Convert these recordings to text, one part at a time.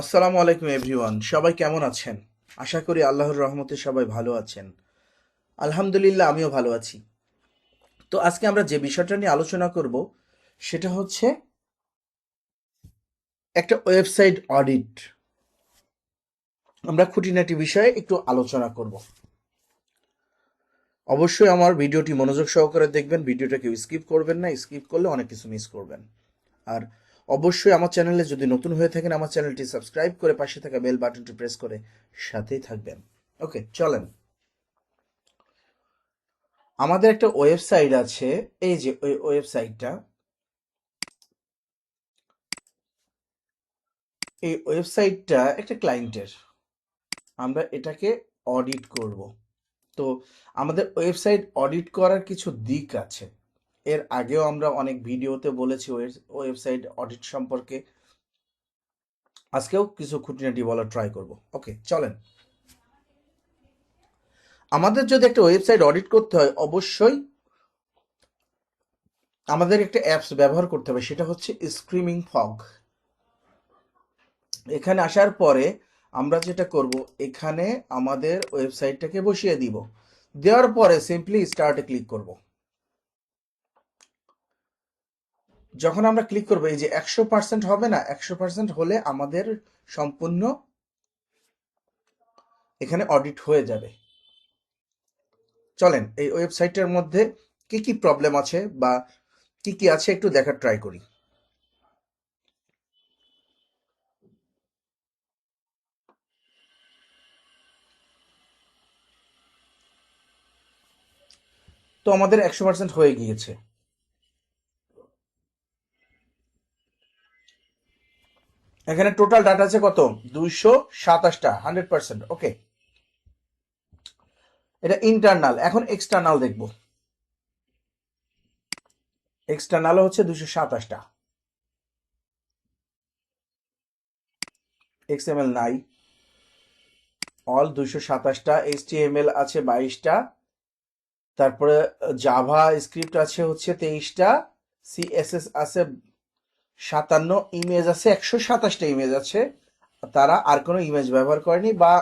আসসালামু আলাইকুম এভরিওয়ান, সবাই কেমন আছেন? আশা করি আল্লাহর রহমতে সবাই ভালো আছেন। আলহামদুলিল্লাহ, আমিও ভালো আছি। তো আজকে আমরা যে বিষয়টা নিয়ে আলোচনা করব সেটা হচ্ছে একটা ওয়েবসাইট অডিট। আমরা খুঁটিনাটি বিষয়ে একটু আলোচনা করব। অবশ্যই আমার ভিডিওটি মনোযোগ সহকারে দেখবেন, ভিডিওটা কেউ স্কিপ করবেন না, স্কিপ করলে অনেক কিছু মিস করবেন। আর অবশ্যই আমার চ্যানেলে যদি নতুন হয়ে থাকেন আমার চ্যানেলটি সাবস্ক্রাইব করে পাশে থাকা বেল বাটনটি প্রেস করে সাথেই থাকবেন। ওকে, চলেন। আমাদের একটা ওয়েবসাইট আছে, এই যে ওই ওয়েবসাইটটা, এই ওয়েবসাইটটা একটা ক্লায়েন্টের, আমরা এটাকে অডিট করব। তো আমাদের ওয়েবসাইট অডিট করার কিছু দিক আছে। এর আগেও আমরা অনেক ভিডিওতে বলেছি ওয়েবসাইট অডিট সম্পর্কে। আজকেও কিছু খুঁটিনাটি বলার ট্রাই করব। ওকে, চলেন। আমাদের যদি একটা ওয়েবসাইট অডিট করতে হয়, অবশ্যই আমাদের একটা অ্যাপস ব্যবহার করতে হবে, সেটা হচ্ছে স্ক্রিমিং ফগ। এখানে আসার পরে আমরা যেটা করব, এখানে আমাদের ওয়েবসাইটটাকে বসিয়ে দিব। দেওয়ার পরে সিম্পলি স্টার্টে ক্লিক করব। যখন আমরা ক্লিক করব, এই যে 100% হবে না, 100% হলে আমাদের সম্পূর্ণ এখানে অডিট হয়ে যাবে। চলেন এই ওয়েবসাইটের মধ্যে কি কি প্রবলেম আছে বা কি কি আছে একটু দেখার ট্রাই করি। তো আমাদের 100% হয়ে গিয়েছে। এখানে টোটাল ডাটা আছে কত? 227টা, 100%। ওকে, এটা ইন্টারনাল। এখন এক্সটার্নাল দেখব। এক্সটার্নাল হচ্ছে 227টা। এক্সএমএল নাই, অল 227টা। এইচটিএমএল আছে 22টা। তারপরে জাভা স্ক্রিপ্ট আছে হচ্ছে 23টা। সিএসএস আছে 57। ইমেজ আছে 127টা ইমেজ আছে। তারা আর কোনো ইমেজ ব্যবহার করেনি বা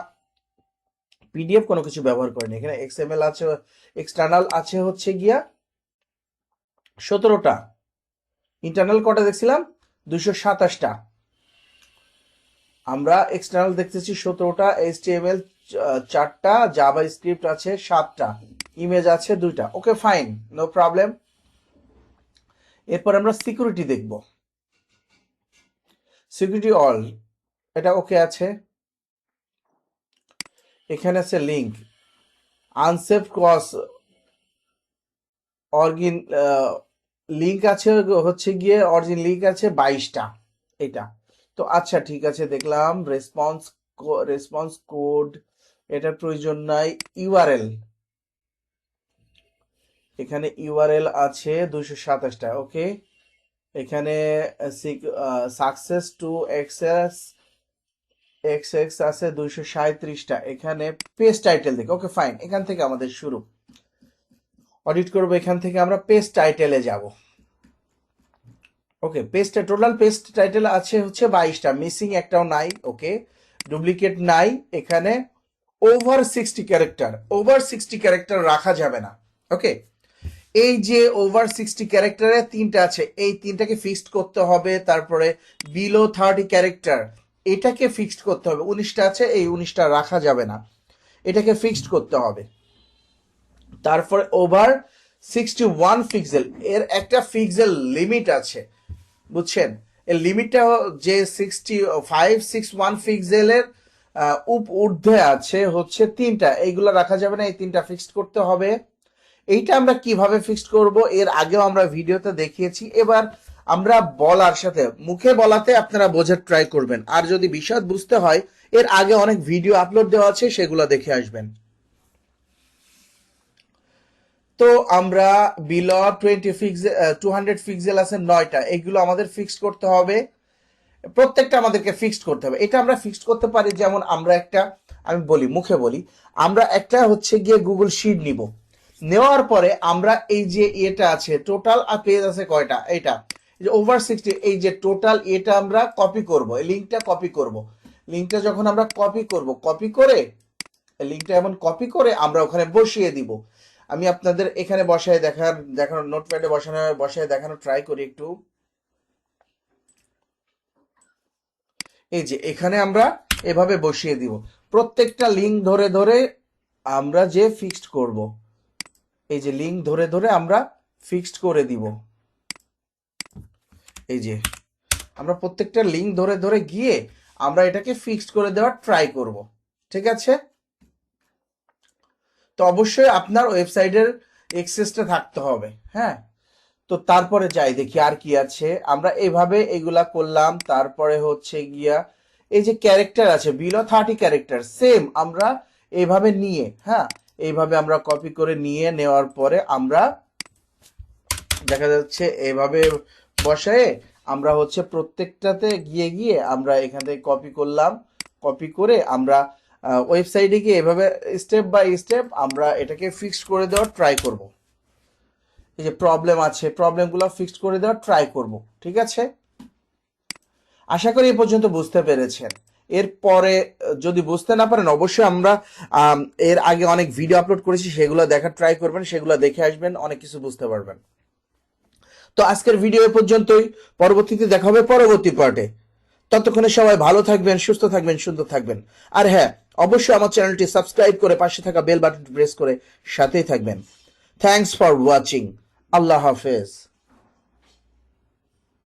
পিডিএফ কোনো কিছু ব্যবহার করেনি। এখানে এক্সএমএল আছে, এক্সটার্নাল আছে হচ্ছে গিয়া 17টা। ইন্টারনাল কটা দেখছিলাম? 227টা। আমরা এক্সটার্নাল দেখতেছি 17টা, এইচটিএমএল 4টা, জাভা স্ক্রিপ্ট আছে 7টা, ইমেজ আছে 2টা। ওকে, ফাইন, নো প্রবলেম। এরপর আমরা সিকিউরিটি দেখব। সিকিউরিটি অল, এটা ওকে আছে। এখানে আছে link, unsafe cross origin link আছে হচ্ছে গিয়ে, অরিজিন লিঙ্ক আছে 22টা। এটা তো আচ্ছা, ঠিক আছে, দেখলাম। রেসপন্স কোড এটার প্রয়োজন নাই। ইউআরএল, এখানে ইউআরএল আছে 227টা। ওকে, এখানে সাকসেস টু এক্সেস এক্স আছে 237টা। এখানে পেজ টাইটেল দেখে, ওকে ফাইন। এখান থেকে আমাদের শুরু, অডিট করব। এখান থেকে আমরা পেজ টাইটেলে যাব। ওকে, পেজটা টোটাল পেজ টাইটেল আছে হচ্ছে 22টা, মিসিং একটাও নাই। ওকে, ডুপ্লিকেট নাই। এখানে ওভার 60 ক্যারেক্টার রাখা যাবে না। ওকে, এই যে ওভার 60 ক্যারেক্টারে তিনটা আছে, এই তিনটাকে ফিক্সড করতে হবে। তারপরে বিলো 30 ক্যারেক্টার, এটাকে ফিক্সড করতে হবে। 19টা আছে, এই 19টা রাখা যাবে না, এটাকে ফিক্সড করতে হবে। তারপরে ওভার 61 পিক্সেল, এর একটা পিক্সেল লিমিট আছে, বুঝছেন? এর লিমিটটা যে 6561 পিক্সেলের ঊর্ধ্বে আছে হচ্ছে তিনটা, এইগুলো রাখা যাবে না, এই তিনটা ফিক্সড করতে হবে। এইটা আমরা কিভাবে ফিক্সড করব এর আগেও আমরা ভিডিওতে দেখিয়েছি। এবার আমরা বলার সাথে, মুখে বলাতে আপনারা বোঝার ট্রাই করবেন। আর যদি বিশদ বুঝতে হয়, এর আগে অনেক ভিডিও আপলোড দেওয়া আছে, সেগুলো দেখে আসবেন। তো আমরা বিলো 200 পিক্সেল আছে 9টা, এগুলো আমাদের ফিক্সড করতে হবে। প্রত্যেকটা আমাদেরকে ফিক্সড করতে হবে। এটা আমরা ফিক্সড করতে পারি, যেমন আমরা একটা, আমি বলি, মুখে বলি, আমরা একটা হচ্ছে গিয়ে গুগল শিট নিব। নেওয়ার পরে আমরা এই যে এটা আছে টোটাল পেজ আছে কয়টা, এটা ওভার 60, এই যে টোটাল এটা আমরা কপি করব, এই লিঙ্কটা কপি করব। লিঙ্কটা যখন আমরা কপি করব, কপি করে লিঙ্কটা এমন কপি করে আমরা ওখানে বসিয়ে দিব। আমি আপনাদের এখানে দেখানোর নোটপ্যাডে বসায় দেখানো ট্রাই করি একটু। এই যে এখানে আমরা এভাবে বসিয়ে দিব, প্রত্যেকটা লিঙ্ক ধরে ধরে আমরা যে ফিক্সড করব, এই যে লিঙ্ক ধরে ধরে আমরা ফিক্সড করে দিব। এই যে আমরা প্রত্যেকটা লিঙ্ক ধরে ধরে গিয়ে আমরা এটাকে ফিক্সড করে দেওয়ার ট্রাই করব। ঠিক আছে, তো অবশ্যই আপনার ওয়েবসাইটের এক্সেসটা থাকতে হবে। হ্যাঁ, তো তারপরে যাই দেখি আর কি আছে। আমরা এইভাবে এগুলা করলাম। তারপরে হচ্ছে গিয়া এই যে ক্যারেক্টার আছে, বিলো 30 ক্যারেক্টার, সেম আমরা এইভাবে নিয়ে, হ্যাঁ, এইভাবে আমরা কপি করে নিয়ে নেওয়ার পরে আমরা দেখা যাচ্ছে এইভাবে বসায়ে আমরা হচ্ছে প্রত্যেকটাতে গিয়ে গিয়ে আমরা এখান থেকে কপি করলাম। কপি করে আমরা ওয়েবসাইটে গিয়ে এভাবে স্টেপ বাই স্টেপ আমরা এটাকে ফিক্স করে দেওয়ার ট্রাই করব। এই যে প্রবলেম আছে, প্রবলেমগুলো ফিক্সড করে দেওয়ার ট্রাই করব। ঠিক আছে, আশা করি এই পর্যন্ত বুঝতে পেরেছেন। এরপরে যদি বুঝতে না পারেন অবশ্যই আমরা এর আগে অনেক ভিডিও আপলোড করেছি, সেগুলো দেখার ট্রাই করবেন, সেগুলো দেখে আসবেন, অনেক কিছু বুঝতে পারবেন। তো আজকের ভিডিও এ পর্যন্তই, পরবর্তীতে দেখা হবে পরবর্তী পার্টে। ততক্ষণে সবাই ভালো থাকবেন, সুস্থ থাকবেন, সুন্দর থাকবেন। আর হ্যাঁ, অবশ্যই আমার চ্যানেলটি সাবস্ক্রাইব করে পাশে থাকা বেল বাটনটি প্রেস করে সাথেই থাকবেন। Thanks for watching. আল্লাহ হাফেজ।